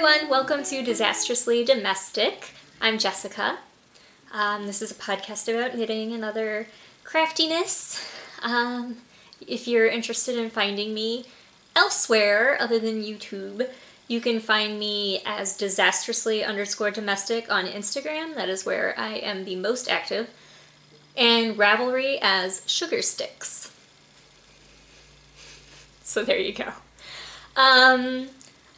everyone, welcome to Disastrously Domestic. I'm Jessica. This is a podcast about knitting and other craftiness. If you're interested in finding me elsewhere other than YouTube, you can find me as disastrously_domestic on Instagram. That is where I am the most active. And Ravelry as Sugar Sticks. So there you go.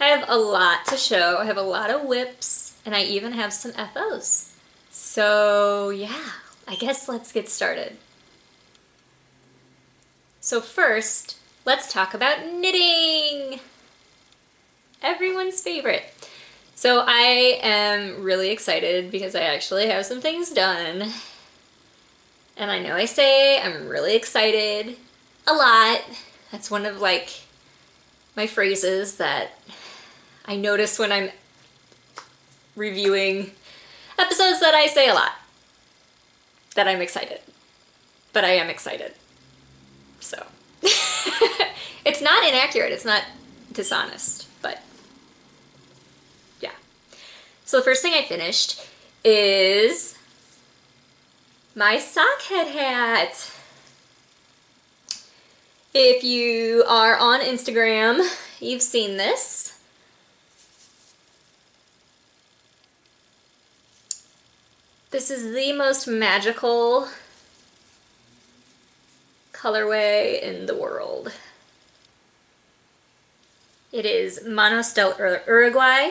I have a lot to show. I have a lot of whips, and I even have some FOs. So yeah, I guess let's get started. So first, let's talk about knitting! Everyone's favorite. So I am really excited because I actually have some things done. And I know I say I'm really excited a lot. That's one of my phrases that I notice when I'm reviewing episodes that I say a lot. That I'm excited. But I am excited. So. It's not inaccurate. It's not dishonest. But yeah. So the first thing I finished is my sock head hat. If you are on Instagram, you've seen this. This is the most magical colorway in the world. It is Monostel Uruguay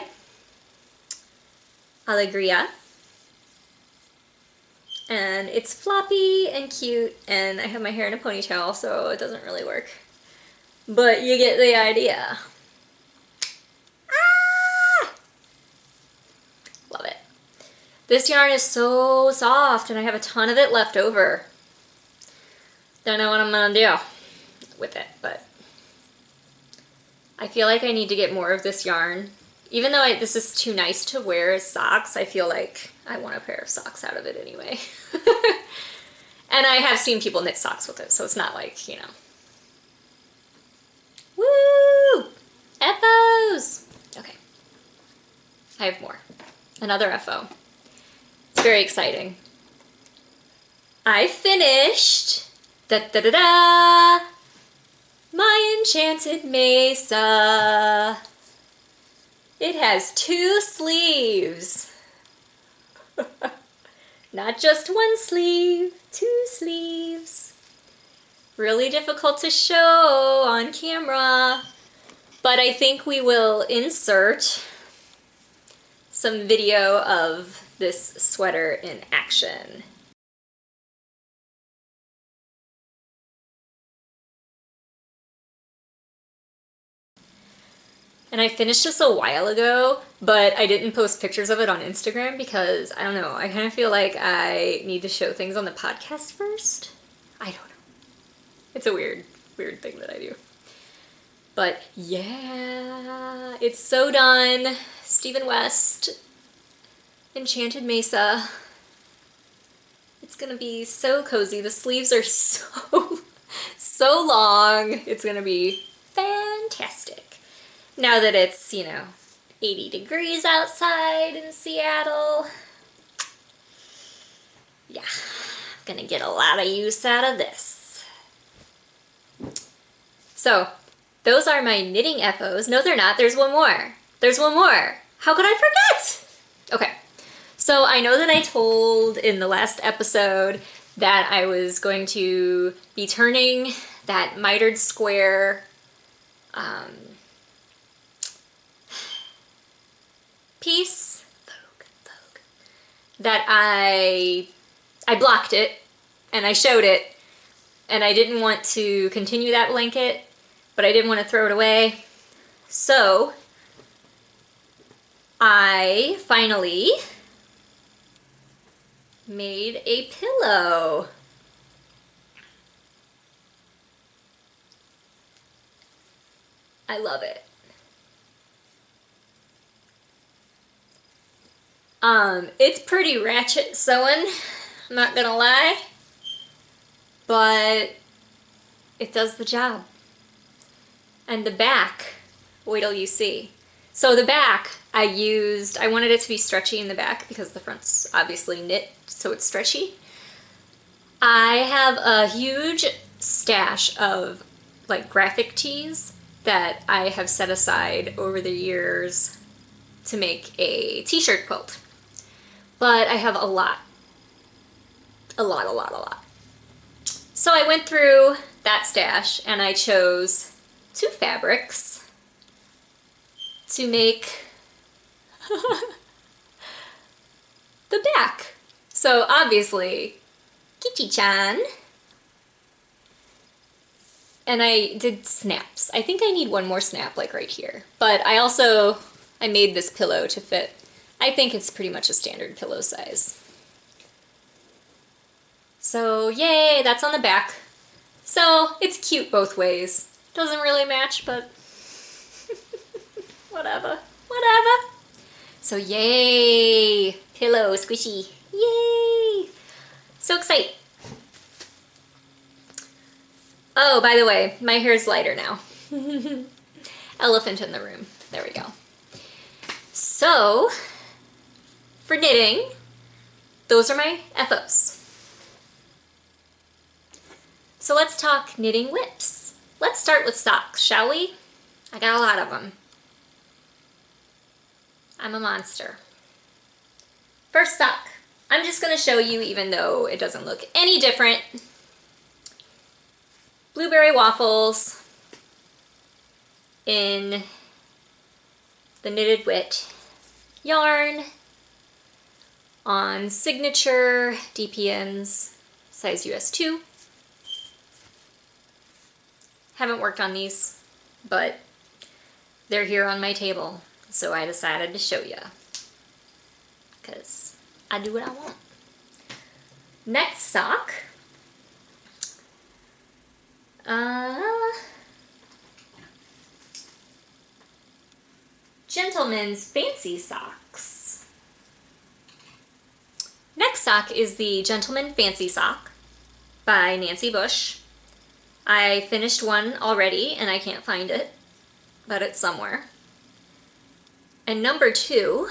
Alegria. And it's floppy and cute, and I have my hair in a ponytail, so it doesn't really work. But you get the idea. Ah! Love it. This yarn is so soft, and I have a ton of it left over. Don't know what I'm gonna do with it, but I feel like I need to get more of this yarn. Even though this is too nice to wear as socks, I feel like I want a pair of socks out of it anyway. And I have seen people knit socks with it, so it's not like, you know. Woo! FOs! Okay. I have more. Another FO. It's very exciting. I finished da-da-da-da! My Enchanted Mesa. It has 2 sleeves. Not just one sleeve, 2 sleeves. Really difficult to show on camera, but I think we will insert some video of this sweater in action. And I finished this a while ago, but I didn't post pictures of it on Instagram because, I don't know, I kind of feel like I need to show things on the podcast first. I don't know. It's a weird thing that I do. But yeah, it's so done. Stephen West, Enchanted Mesa. It's gonna be so cozy. The sleeves are so long. It's gonna be fantastic. Now that it's, 80 degrees outside in Seattle. Yeah, I'm gonna get a lot of use out of this. So, those are my knitting FOs. No, they're not. There's one more. There's one more. How could I forget? Okay, so I know that I told in the last episode that I was going to be turning that mitered square piece that I blocked it and I showed it, and I didn't want to continue that blanket, but I didn't want to throw it away. So I finally made a pillow. I love it. It's pretty ratchet sewing, I'm not gonna lie, but it does the job. And the back, wait till you see. So the back, I wanted it to be stretchy in the back because the front's obviously knit, so it's stretchy. I have a huge stash of like graphic tees that I have set aside over the years to make a t-shirt quilt. But I have a lot. A lot. So I went through that stash and I chose 2 fabrics to make the back. So obviously, Kichi-chan. And I did snaps. I think I need one more snap like right here. But I made this pillow to fit. I think it's pretty much a standard pillow size. So yay, that's on the back. So it's cute both ways. Doesn't really match, but whatever. So yay, pillow, squishy, yay. So excited. Oh, by the way, my hair's lighter now. Elephant in the room. There we go. So, for knitting, those are my FOs. So let's talk knitting whips. Let's start with socks, shall we? I got a lot of them. I'm a monster. First sock. I'm just going to show you even though it doesn't look any different. Blueberry waffles in the Knitted Wit yarn on Signature DPNs size US 2. Haven't worked on these, but they're here on my table, so I decided to show you because I do what I want. Next sock. Gentleman's Fancy Socks. Next sock is the Gentleman Fancy Sock by Nancy Bush. I finished one already and I can't find it, but it's somewhere. And number 2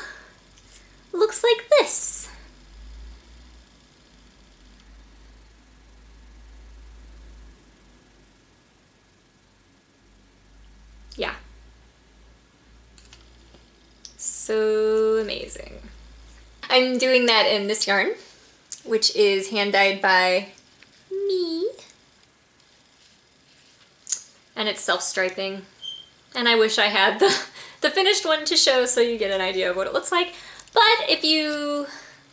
looks like this. Yeah. So amazing. I'm doing that in this yarn, which is hand dyed by me. And it's self-striping. And I wish I had the finished one to show so you get an idea of what it looks like. But if you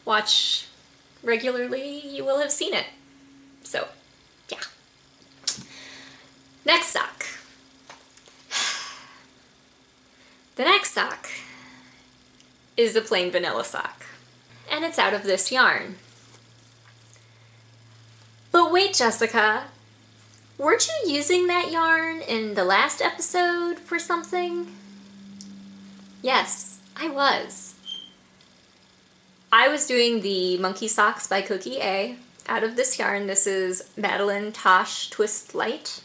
watch regularly, you will have seen it. So, yeah. Next sock. The next sock is a plain vanilla sock. And it's out of this yarn. But wait, Jessica, weren't you using that yarn in the last episode for something? Yes, I was. I was doing the Monkey Socks by Cookie A out of this yarn. This is Madeline Tosh Twist Light.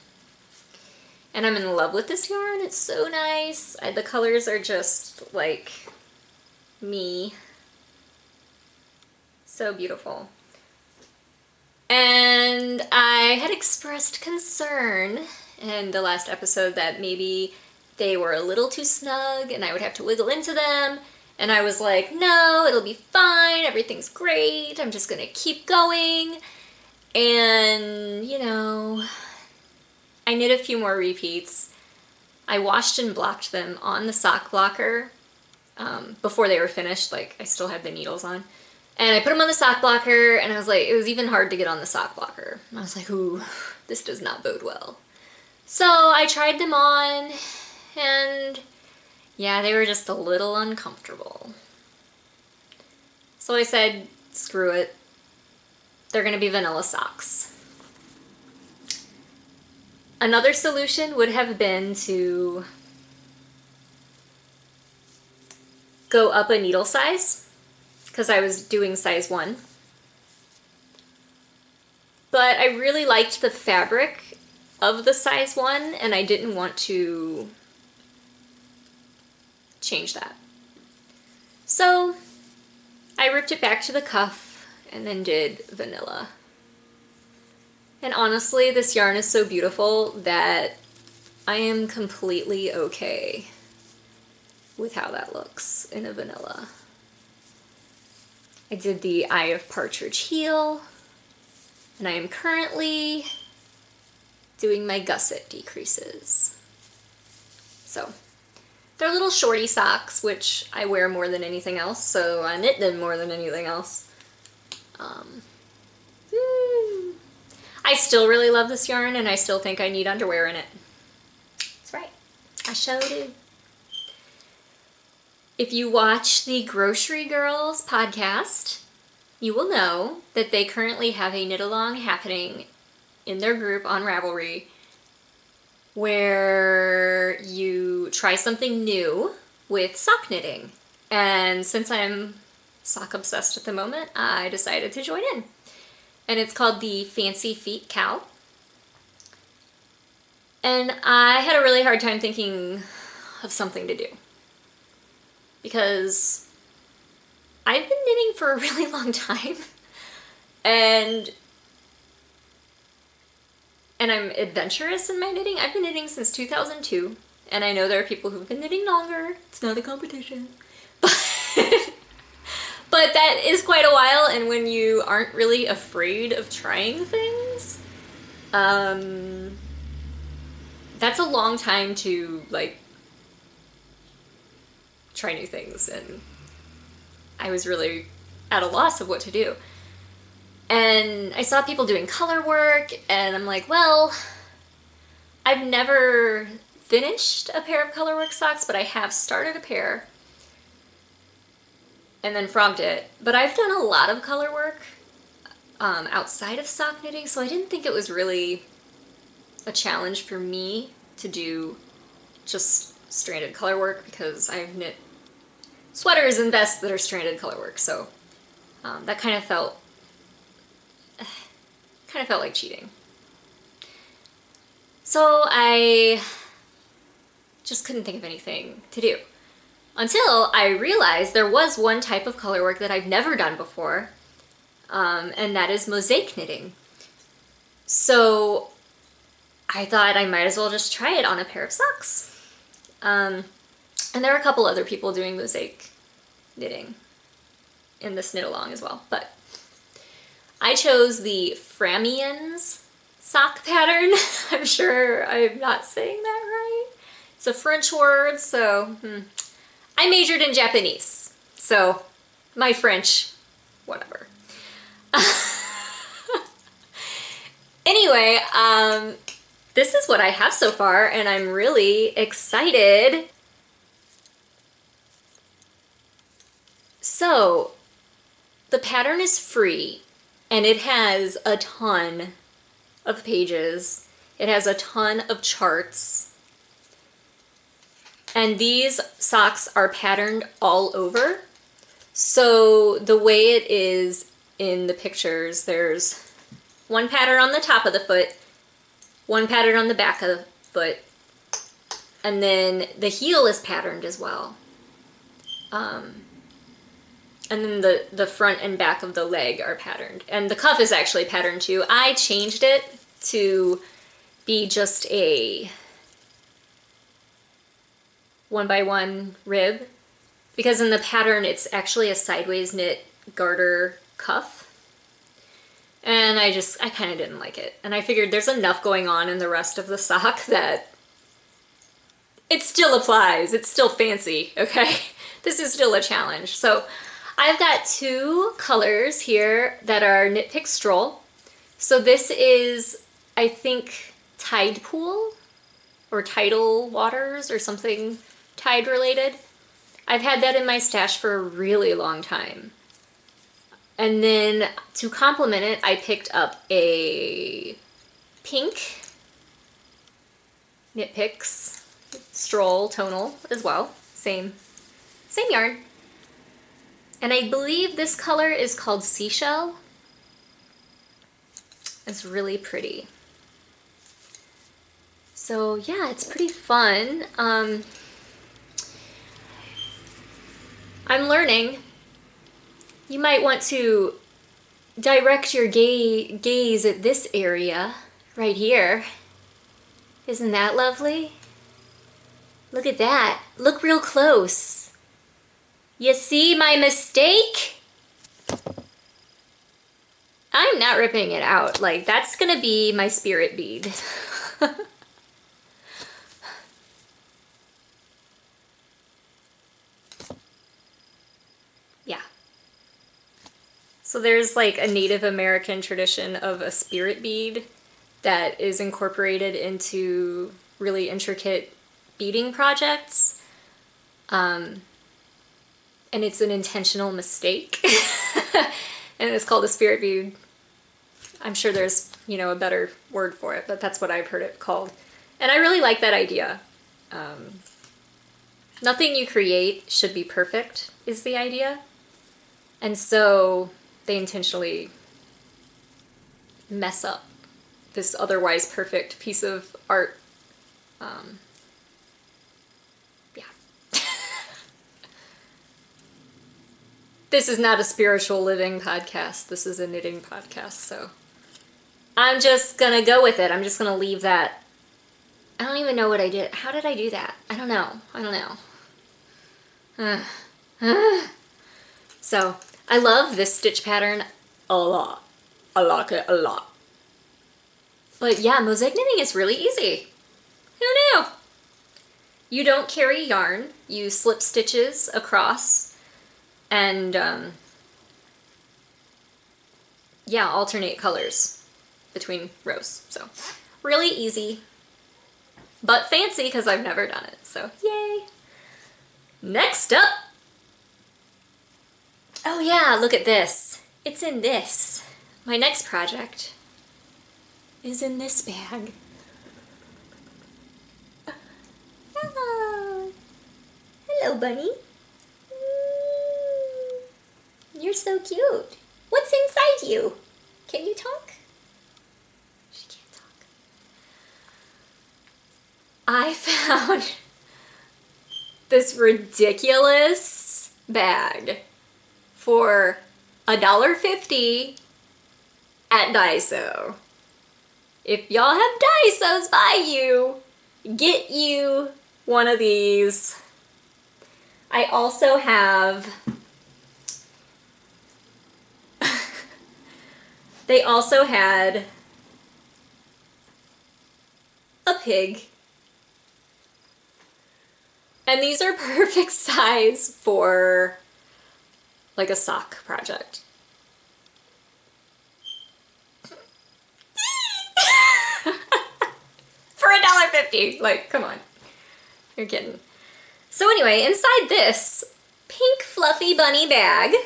And I'm in love with this yarn. It's so nice. The colors are just like me. So beautiful. And I had expressed concern in the last episode that maybe they were a little too snug and I would have to wiggle into them. And I was like, no, it'll be fine. Everything's great. I'm just gonna keep going. And, you know, I knit a few more repeats. I washed and blocked them on the sock blocker before they were finished. Like, I still had the needles on. And I put them on the sock blocker, and I was like, it was even hard to get on the sock blocker. And I was like, ooh, this does not bode well. So I tried them on, and yeah, they were just a little uncomfortable. So I said, screw it. They're gonna be vanilla socks. Another solution would have been to go up a needle size, because I was doing size 1. But I really liked the fabric of the size 1, and I didn't want to change that. So I ripped it back to the cuff and then did vanilla. And honestly, this yarn is so beautiful that I am completely okay with how that looks in a vanilla. I did the Eye of Partridge heel, and I am currently doing my gusset decreases. So they're little shorty socks, which I wear more than anything else, so I knit them more than anything else. I still really love this yarn, and I still think I need underwear in it. That's right, I sure do. If you watch the Grocery Girls podcast, you will know that they currently have a knit-along happening in their group on Ravelry where you try something new with sock knitting. And since I'm sock obsessed at the moment, I decided to join in. And it's called the Fancy Feet Cow. And I had a really hard time thinking of something to do, because I've been knitting for a really long time, and I'm adventurous in my knitting. I've been knitting since 2002, and I know there are people who've been knitting longer. It's not a competition. But that is quite a while, and when you aren't really afraid of trying things, that's a long time to, like, try new things, and I was really at a loss of what to do. And I saw people doing color work, and I'm like, well, I've never finished a pair of colorwork socks, but I have started a pair and then frogged it. But I've done a lot of color work outside of sock knitting, so I didn't think it was really a challenge for me to do just stranded color work, because I've knit sweaters and vests that are stranded color work, so that kind of felt like cheating. So I just couldn't think of anything to do until I realized there was one type of color work that I've never done before, and that is mosaic knitting. So I thought I might as well just try it on a pair of socks. And there are a couple other people doing mosaic knitting in this knit along as well, but I chose the Framians sock pattern. I'm sure I'm not saying that right. It's a French word, so I majored in Japanese, so my French, whatever. Anyway, this is what I have so far, and I'm really excited. So, the pattern is free, and it has a ton of pages. It has a ton of charts. And these socks are patterned all over. So the way it is in the pictures, there's one pattern on the top of the foot, one pattern on the back of the foot, and then the heel is patterned as well. And then the front and back of the leg are patterned. And the cuff is actually patterned too. I changed it to be just a 1x1 rib, because in the pattern it's actually a sideways knit garter cuff. And I kind of didn't like it. And I figured there's enough going on in the rest of the sock that it still applies. It's still fancy, okay? This is still a challenge. So I've got two colors here that are Knit Pick Stroll. So this is, I think, Tide Pool or Tidal Waters or something tide related. I've had that in my stash for a really long time. And then to complement it, I picked up a pink Knit Picks Stroll tonal as well. Same yarn. And I believe this color is called Seashell. It's really pretty. So yeah, it's pretty fun. I'm learning. You might want to direct your gaze at this area right here. Isn't that lovely? Look at that. Look real close. You see my mistake? I'm not ripping it out. Like, that's gonna be my spirit bead. Yeah. So there's like a Native American tradition of a spirit bead that is incorporated into really intricate beading projects. And it's an intentional mistake. And it's called a spirit bead. I'm sure there's, a better word for it, but that's what I've heard it called. And I really like that idea. Nothing you create should be perfect, is the idea. And so they intentionally mess up this otherwise perfect piece of art. Yeah. This is not a spiritual living podcast. This is a knitting podcast, so I'm just gonna go with it. I'm just gonna leave that. I don't even know what I did. How did I do that? I don't know. So, I love this stitch pattern a lot. I like it a lot. But yeah, mosaic knitting is really easy. Who knew? You don't carry yarn. You slip stitches across and alternate colors between rows. So really easy, but fancy because I've never done it. So yay. Next up. Oh yeah, look at this. It's in this. My next project is in this bag. Oh. Hello, bunny. You're so cute. What's inside you? Can you talk? She can't talk. I found this ridiculous bag for $1.50 at Daiso. If y'all have Daisos by you, get you one of these. I also have... They also had a pig. And these are perfect size for like a sock project. For $1.50. Like, come on. You're kidding. So anyway, inside this pink fluffy bunny bag,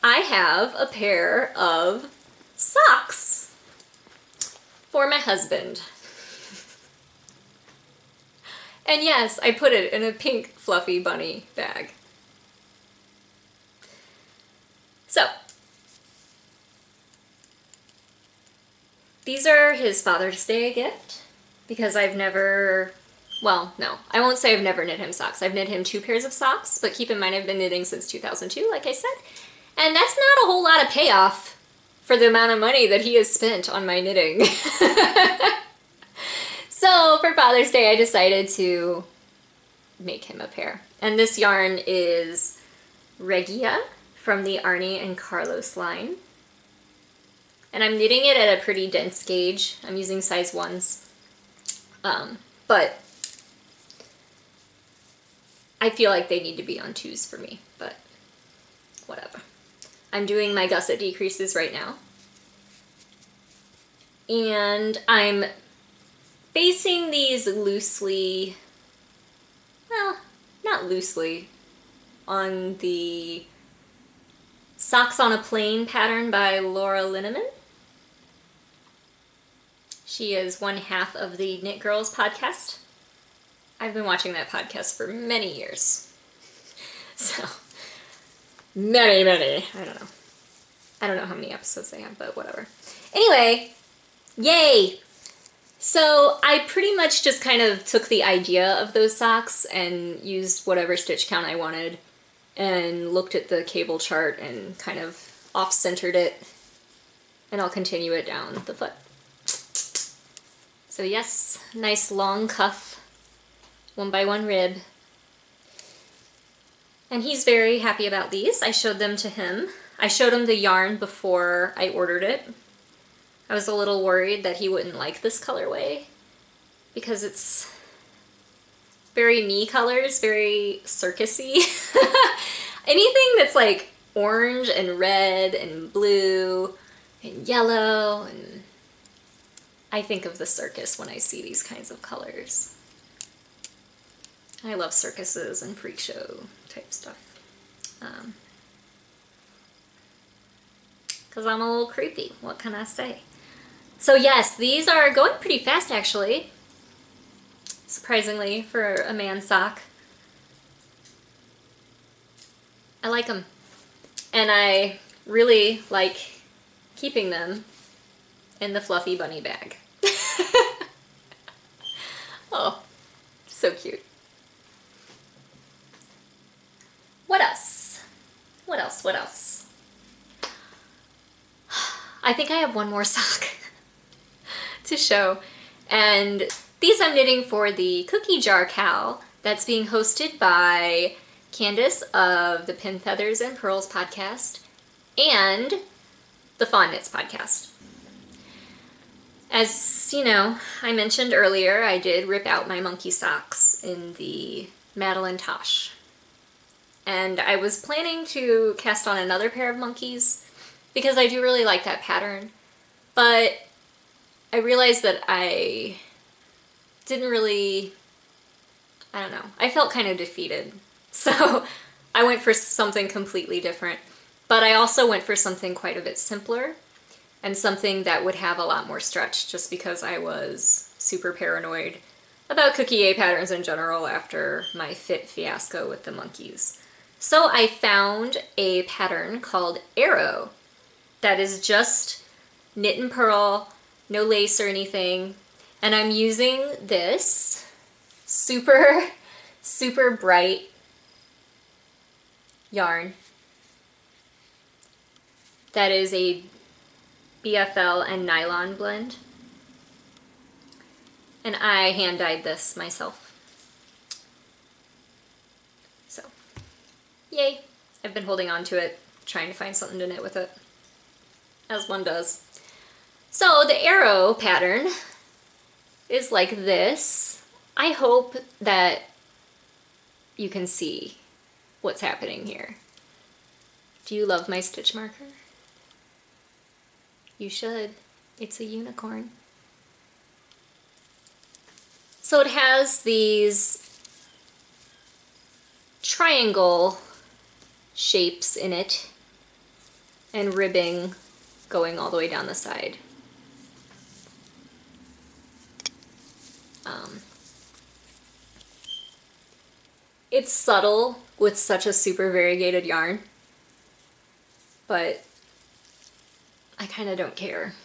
I have a pair of socks for my husband. And yes, I put it in a pink fluffy bunny bag. So, these are his Father's Day gift because I've never, well, no, I won't say I've never knit him socks. I've knit him 2 pairs of socks, but keep in mind I've been knitting since 2002, like I said. And that's not a whole lot of payoff for the amount of money that he has spent on my knitting. So for Father's Day, I decided to make him a pair. And this yarn is Regia from the Arnie and Carlos line. And I'm knitting it at a pretty dense gauge. I'm using size 1s. But I feel like they need to be on 2s for me, but whatever. I'm doing my gusset decreases right now. And I'm basing these loosely, well, not loosely, on the Socks on a Plane pattern by Laura Linneman. She is one half of the Knit Girls podcast. I've been watching that podcast for many years. So, many. I don't know how many episodes they have, but whatever. Anyway, yay! So I pretty much just kind of took the idea of those socks and used whatever stitch count I wanted and looked at the cable chart and kind of off-centered it, and I'll continue it down the foot. So yes, nice long cuff, 1x1 rib. And he's very happy about these. I showed them to him. I showed him the yarn before I ordered it. I was a little worried that he wouldn't like this colorway because it's very me colors, very circusy. Anything that's like orange and red and blue and yellow, and I think of the circus when I see these kinds of colors. I love circuses and freak show type stuff. Because I'm a little creepy, what can I say? So yes, these are going pretty fast actually, surprisingly, for a man's sock. I like them. And I really like keeping them in the fluffy bunny bag. Oh, so cute. What else? What else? What else? I think I have one more sock to show, and these I'm knitting for the Cookie Jar Cow that's being hosted by Candace of the Pin Feathers and Pearls podcast and the Fawn Knits podcast. As you know, I mentioned earlier, I did rip out my monkey socks in the Madeline Tosh, and I was planning to cast on another pair of monkeys because I do really like that pattern, but I realized that I didn't really, I don't know, I felt kind of defeated. So I went for something completely different, but I also went for something quite a bit simpler and something that would have a lot more stretch just because I was super paranoid about Cookie A patterns in general after my fit fiasco with the monkeys. So I found a pattern called Arrow that is just knit and purl, no lace or anything, and I'm using this super, super bright yarn that is a BFL and nylon blend, and I hand dyed this myself. So, yay! I've been holding on to it, trying to find something to knit with it, as one does. So the arrow pattern is like this. I hope that you can see what's happening here. Do you love my stitch marker? You should. It's a unicorn. So it has these triangle shapes in it and ribbing going all the way down the side. It's subtle with such a super variegated yarn, but I kind of don't care.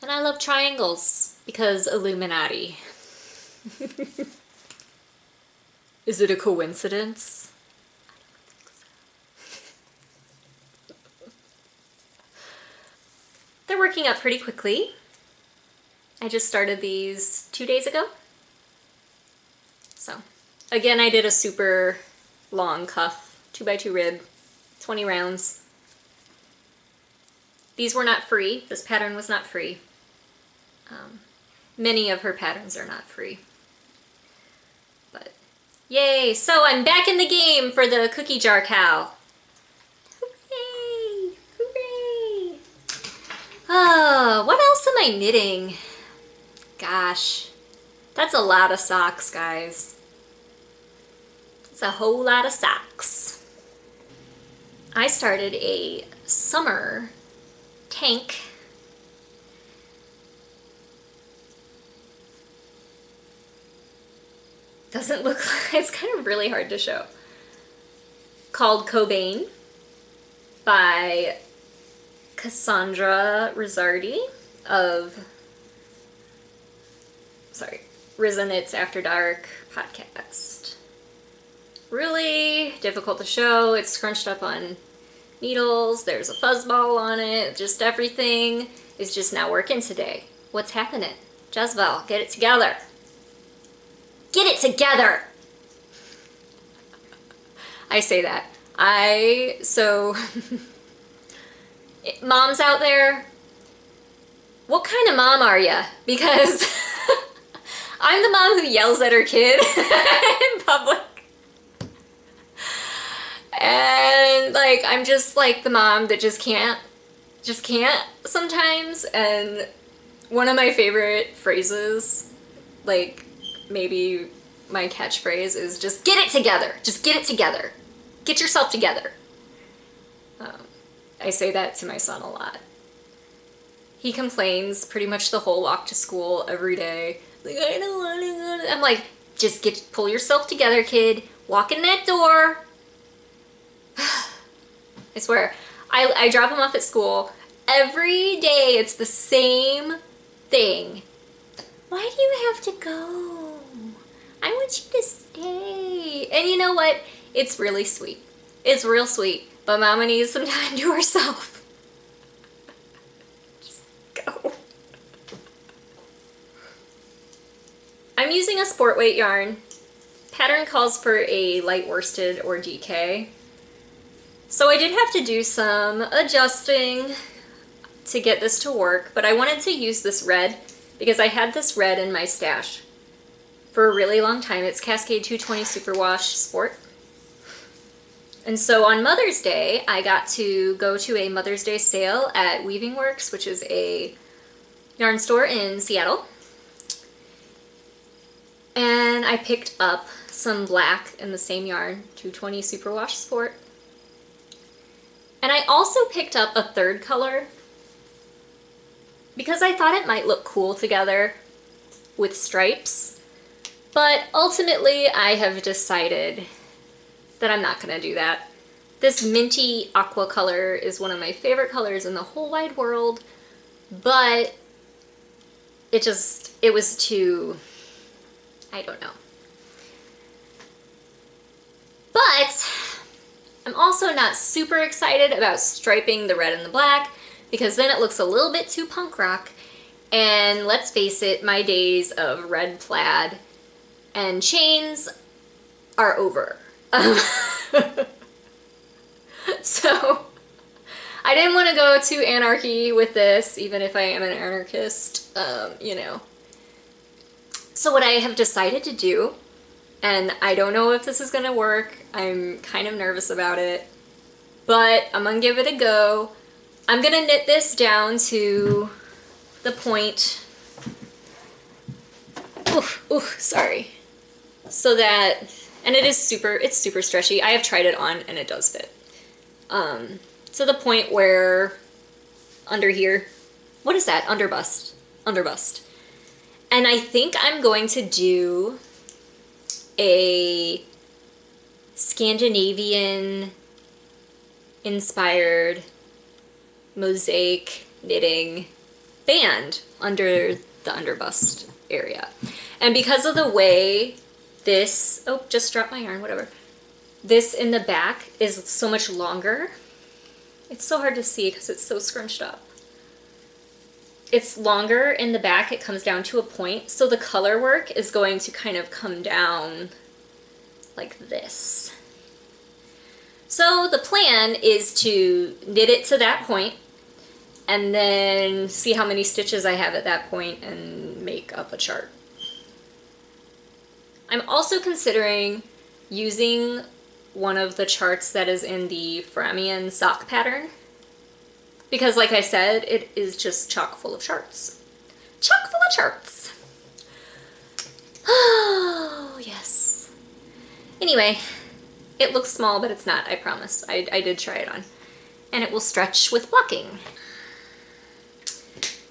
And I love triangles because Illuminati. Is it a coincidence? I don't think so. They're working up pretty quickly. I just started these 2 days ago. So, again, I did a super long cuff, 2x2 rib, 20 rounds. These were not free. This pattern was not free. Many of her patterns are not free. But, yay! So I'm back in the game for the Cookie Jar Cow. Hooray! Hooray! Oh, what else am I knitting? Gosh, that's a lot of socks, guys. It's a whole lot of socks. I started a summer tank. Doesn't look like, it's kind of really hard to show. Called Cobain by Cassandra Rizzardi of, Risen It's After Dark podcast. Really difficult to show. It's scrunched up on needles. There's a fuzzball on it. Just everything is just not working today. What's happening? Jezebel, get it together. Get it together! I say that. Moms out there, what kind of mom are you? Because I'm the mom who yells at her kid in public. And like, I'm just like the mom that just can't sometimes. And one of my favorite phrases, like maybe my catchphrase, is just get it together. Just get it together. Get yourself together. I say that to my son a lot. He complains pretty much the whole walk to school every day. Like, I don't want to go to... I'm like, just pull yourself together, kid. Walk in that door. I swear. I drop him off at school. Every day it's the same thing. Why do you have to go? I want you to stay. And you know what? It's really sweet. It's real sweet. But Mama needs some time to herself. Just go. I'm using a sport weight yarn. Pattern calls for a light worsted or DK. So I did have to do some adjusting to get this to work, but I wanted to use this red because I had this red in my stash for a really long time. It's Cascade 220 Superwash Sport. And so on Mother's Day, I got to go to a Mother's Day sale at Weaving Works, which is a yarn store in Seattle. And I picked up some black in the same yarn, 220 Superwash Sport. And I also picked up a third color because I thought it might look cool together with stripes. But ultimately, I have decided that I'm not gonna do that. This minty aqua color is one of my favorite colors in the whole wide world, but it was too, I don't know. But I'm also not super excited about striping the red and the black because then it looks a little bit too punk rock. And let's face it, my days of red plaid and chains are over. So I didn't want to go to anarchy with this, even if I am an anarchist, you know. So what I have decided to do, and I don't know if this is gonna work, I'm kind of nervous about it, but I'm gonna give it a go. I'm gonna knit this down to the point, sorry, so that, and it's super stretchy. I have tried it on and it does fit. To the point where under here, what is that? Underbust. And I think I'm going to do a Scandinavian inspired mosaic knitting band under the underbust area. And because of the way this, oh, just dropped my yarn, whatever. This in the back is so much longer. It's so hard to see because it's so scrunched up. It's longer in the back, it comes down to a point, so the color work is going to kind of come down like this. So the plan is to knit it to that point and then see how many stitches I have at that point and make up a chart. I'm also considering using one of the charts that is in the Framian sock pattern because, like I said, it is just chock full of charts. Chock full of charts. Oh, yes. Anyway, it looks small, but it's not, I promise. I did try it on. And it will stretch with blocking.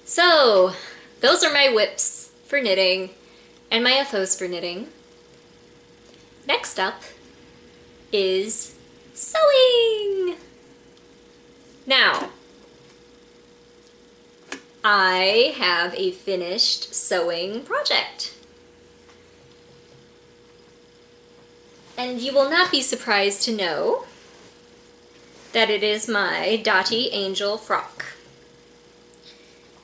So, those are my whips for knitting and my FOs for knitting. Next up is sewing. Now, I have a finished sewing project. And you will not be surprised to know that it is my Dottie Angel frock.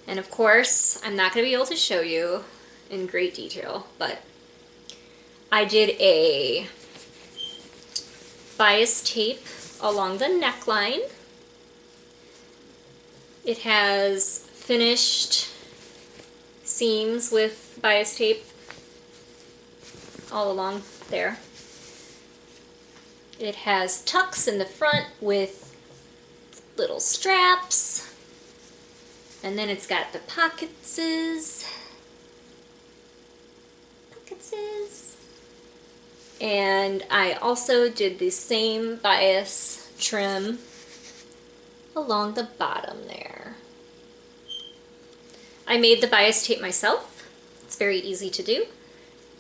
And of course, I'm not going to be able to show you in great detail, but I did a bias tape along the neckline. It has finished seams with bias tape all along there. It has tucks in the front with little straps. And then it's got the pocketses. And I also did the same bias trim along the bottom there. I made the bias tape myself. It's very easy to do.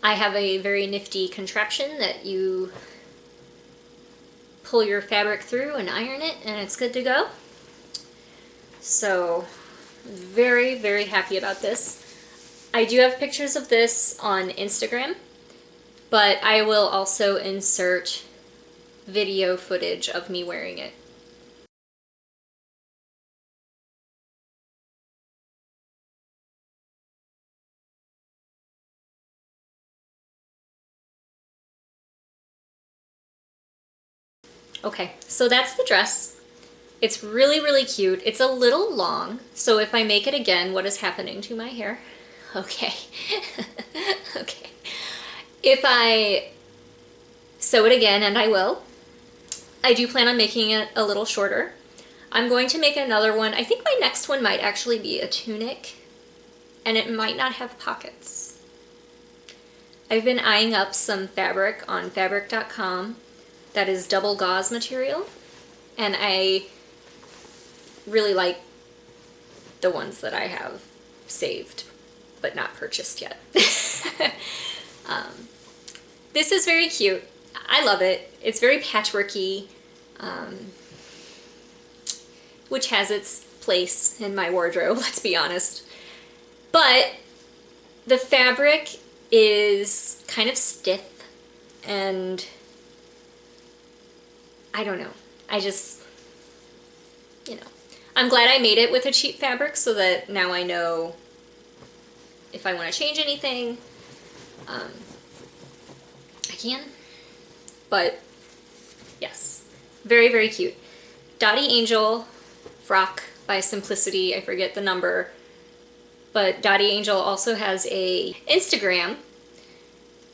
I have a very nifty contraption that you pull your fabric through and iron it, and it's good to go. So, very, very happy about this. I do have pictures of this on Instagram, but I will also insert video footage of me wearing it. Okay, so that's the dress. It's really, really cute. It's a little long, so if I make it again, what is happening to my hair? Okay. Okay. If I sew it again, and I will, I do plan on making it a little shorter. I'm going to make another one. I think my next one might actually be a tunic, and it might not have pockets. I've been eyeing up some fabric on fabric.com that is double gauze material, and I really like the ones that I have saved but not purchased yet. This is very cute. I love it. It's very patchworky, which has its place in my wardrobe, let's be honest. But the fabric is kind of stiff, and I don't know. I just, you know, I'm glad I made it with a cheap fabric so that now I know if I want to change anything, I can. But yes, very, very cute. Dottie Angel frock by Simplicity. I forget the number, but Dottie Angel also has a Instagram,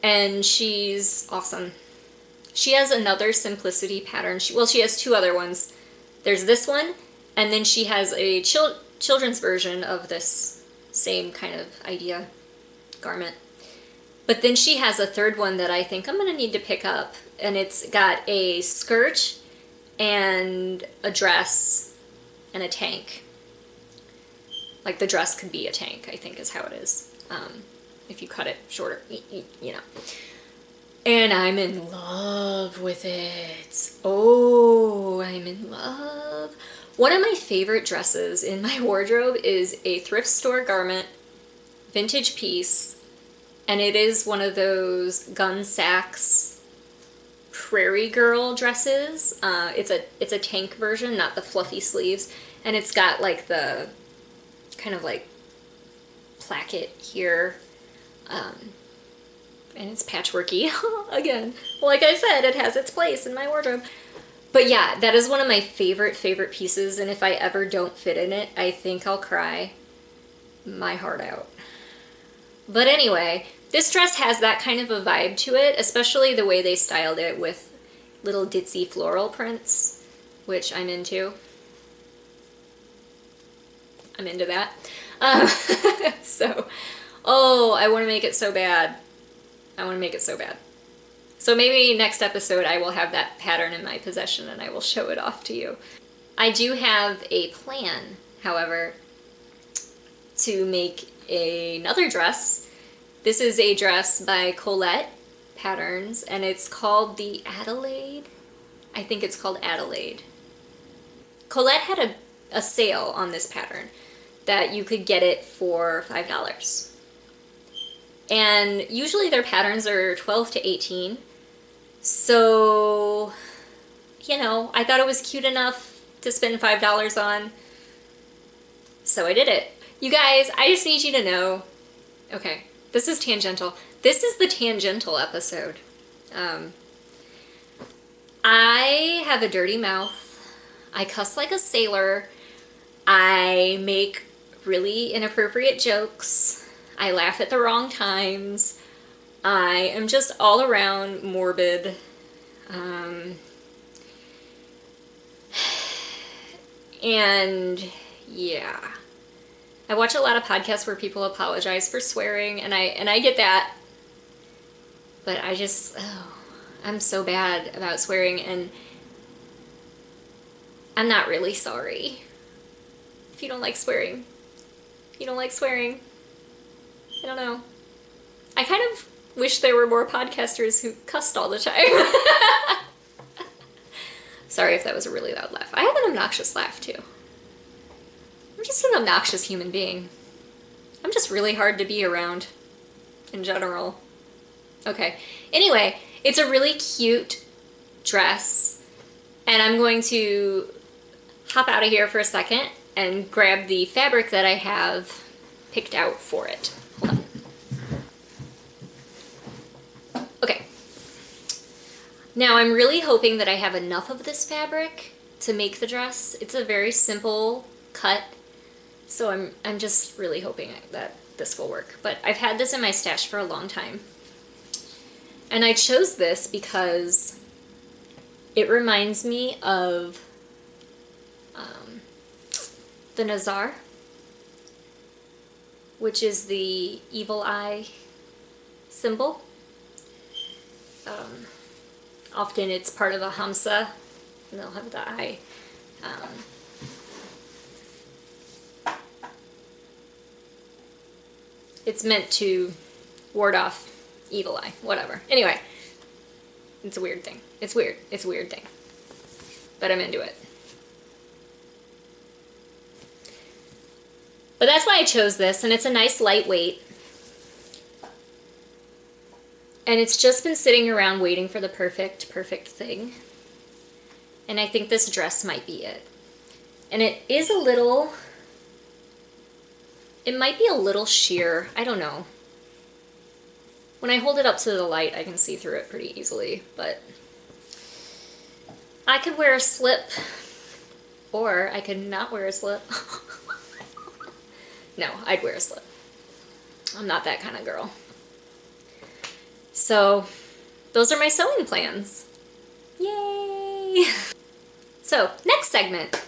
and she's awesome. She has another Simplicity pattern. She has two other ones. There's this one, and then she has a children's version of this same kind of idea garment. But then she has a third one that I think I'm gonna need to pick up, and it's got a skirt and a dress and a tank. Like the dress could be a tank, I think is how it is. If you cut it shorter, you know. And I'm in love with it. Oh, I'm in love. One of my favorite dresses in my wardrobe is a thrift store garment, vintage piece, and it is one of those Gun Sachs Prairie Girl dresses. It's a tank version, not the fluffy sleeves, and it's got like the kind of like placket here, and it's patchworky again. Like I said, it has its place in my wardrobe. But yeah, that is one of my favorite pieces, and if I ever don't fit in it, I think I'll cry my heart out. But anyway, this dress has that kind of a vibe to it, especially the way they styled it with little ditzy floral prints, which I'm into. I'm into that. So, oh, I want to make it so bad. I want to make it so bad. So maybe next episode I will have that pattern in my possession and I will show it off to you. I do have a plan, however, to make another dress. This is a dress by Colette Patterns, and it's called the Adelaide. I think it's called Adelaide. Colette had a sale on this pattern that you could get it for $5. And usually their patterns are 12 to 18. So, you know, I thought it was cute enough to spend $5 on. So I did it. You guys, I just need you to know, okay, this is tangential. This is the tangential episode. I have a dirty mouth. I cuss like a sailor. I make really inappropriate jokes. I laugh at the wrong times. I am just all around morbid. And yeah. I watch a lot of podcasts where people apologize for swearing, and I get that. But I just, I'm so bad about swearing, and I'm not really sorry. If you don't like swearing, you don't like swearing. I don't know. I kind of wish there were more podcasters who cussed all the time. Sorry if that was a really loud laugh. I have an obnoxious laugh too. I'm just an obnoxious human being. I'm just really hard to be around in general. Okay. Anyway, it's a really cute dress, and I'm going to hop out of here for a second and grab the fabric that I have picked out for it. Hold on. Okay. Now I'm really hoping that I have enough of this fabric to make the dress. It's a very simple cut, so I'm just really hoping that this will work. But I've had this in my stash for a long time. And I chose this because it reminds me of the Nazar, which is the evil eye symbol. Often it's part of a hamsa, and they'll have the eye. It's meant to ward off evil eye, whatever. Anyway, it's a weird thing. It's weird. It's a weird thing. But I'm into it. But that's why I chose this, and it's a nice lightweight. And it's just been sitting around waiting for the perfect thing. And I think this dress might be it. And it is a little, it might be a little sheer. I don't know. When I hold it up to the light, I can see through it pretty easily, but I could wear a slip, or I could not wear a slip. No, I'd wear a slip. I'm not that kind of girl. So, those are my sewing plans. Yay! So, next segment,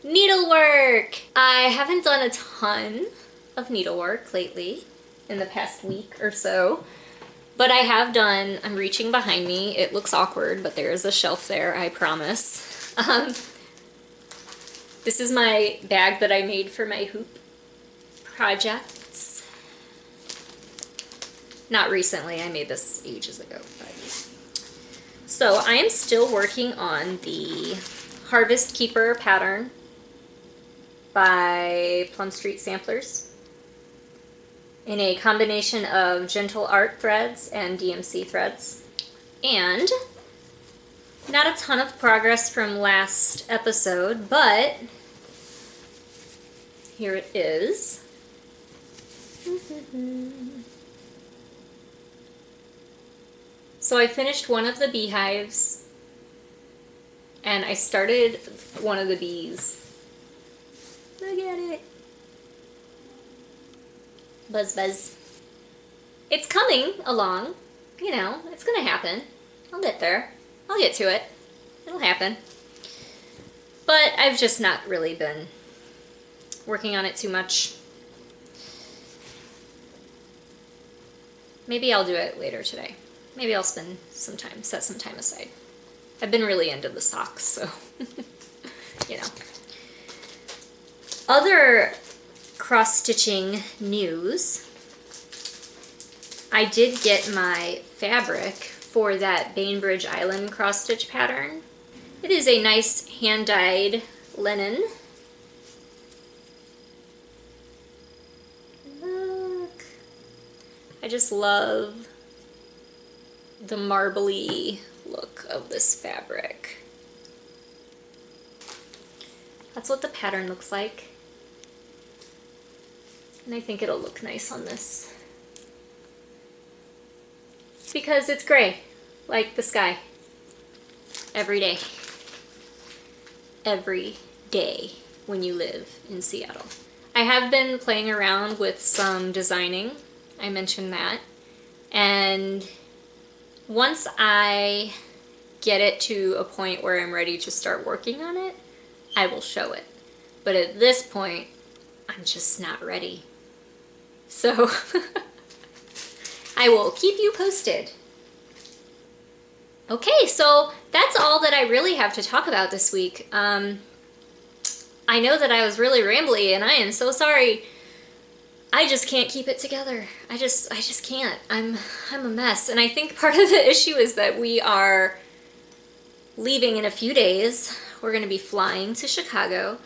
needlework. I haven't done a ton of needlework lately, in the past week or so. But I have done, I'm reaching behind me. It looks awkward, but there is a shelf there, I promise. This is my bag that I made for my hoop projects. Not recently, I made this ages ago. But. So I am still working on the Harvest Keeper pattern by Plum Street Samplers, in a combination of Gentle Art threads and DMC threads. And not a ton of progress from last episode, but here it is. So I finished one of the beehives, and I started one of the bees. Look at it. Buzz buzz. It's coming along, you know, it's gonna happen. I'll get there. I'll get to it. It'll happen. But I've just not really been working on it too much. Maybe I'll do it later today. Maybe I'll spend some time, set some time aside. I've been really into the socks, so, you know. Other cross-stitching news. I did get my fabric for that Bainbridge Island cross-stitch pattern. It is a nice hand-dyed linen. I just love the marbly look of this fabric. That's what the pattern looks like. And I think it'll look nice on this. Because it's gray, like the sky. Every day. Every day when you live in Seattle. I have been playing around with some designing. I mentioned that. And once I get it to a point where I'm ready to start working on it, I will show it. But at this point, I'm just not ready. So I will keep you posted. Okay, so that's all that I really have to talk about this week. I know that I was really rambly, and I am so sorry. I just can't keep it together. I just can't. I'm a mess. And I think part of the issue is that we are leaving in a few days. We're going to be flying to Chicago.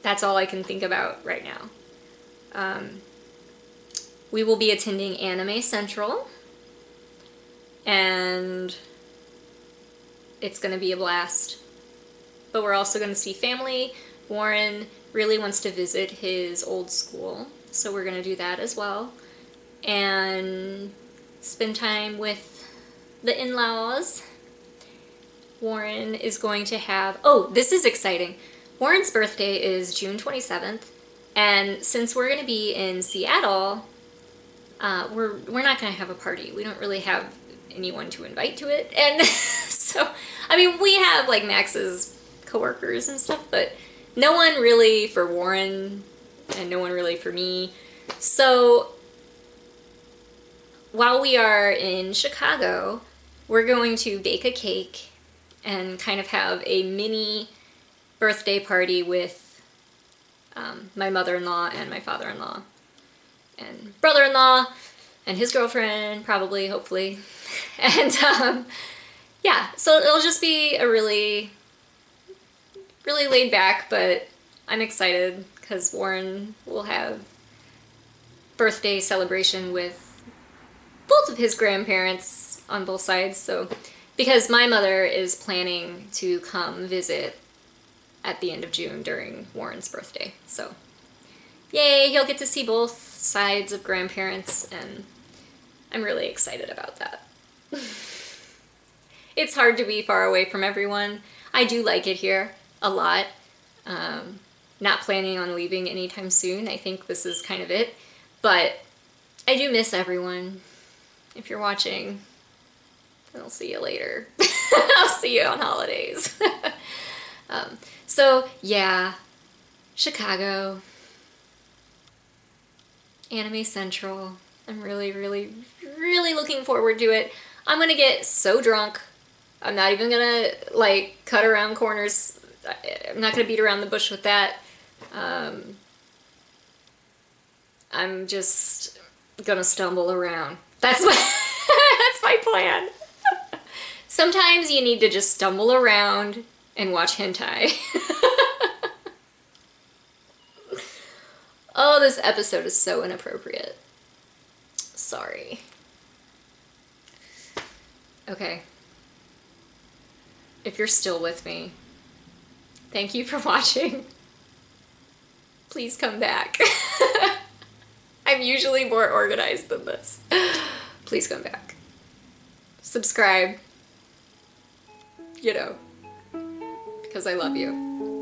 That's all I can think about right now. We will be attending Anime Central, and it's going to be a blast. But we're also going to see family. Warren really wants to visit his old school, so we're going to do that as well. And spend time with the in-laws. Warren is going to have... Oh, this is exciting. Warren's birthday is June 27th, and since we're going to be in Seattle, we're not going to have a party. We don't really have anyone to invite to it, and so, I mean, we have, like, Max's coworkers and stuff, but no one really for Warren, and no one really for me. So, while we are in Chicago, we're going to bake a cake and kind of have a mini birthday party with my mother-in-law and my father-in-law and brother-in-law and his girlfriend, probably, hopefully. And yeah, so it'll just be a really, really laid back, but I'm excited because Warren will have birthday celebration with both of his grandparents on both sides. So, because my mother is planning to come visit at the end of June during Warren's birthday. So, yay, he'll get to see both sides of grandparents, and I'm really excited about that. It's hard to be far away from everyone. I do like it here a lot. Not planning on leaving anytime soon. I think this is kind of it. But I do miss everyone. If you're watching, I'll see you later. I'll see you on holidays. So, yeah, Chicago, Anime Central. I'm really, really, really looking forward to it. I'm gonna get so drunk. I'm not even gonna, like, cut around corners. I'm not gonna beat around the bush with that. I'm just gonna stumble around. That's that's my plan. Sometimes you need to just stumble around and watch hentai. Oh, this episode is so inappropriate. Sorry. Okay. If you're still with me, thank you for watching. Please come back. I'm usually more organized than this. Please come back. Subscribe. You know, because I love you.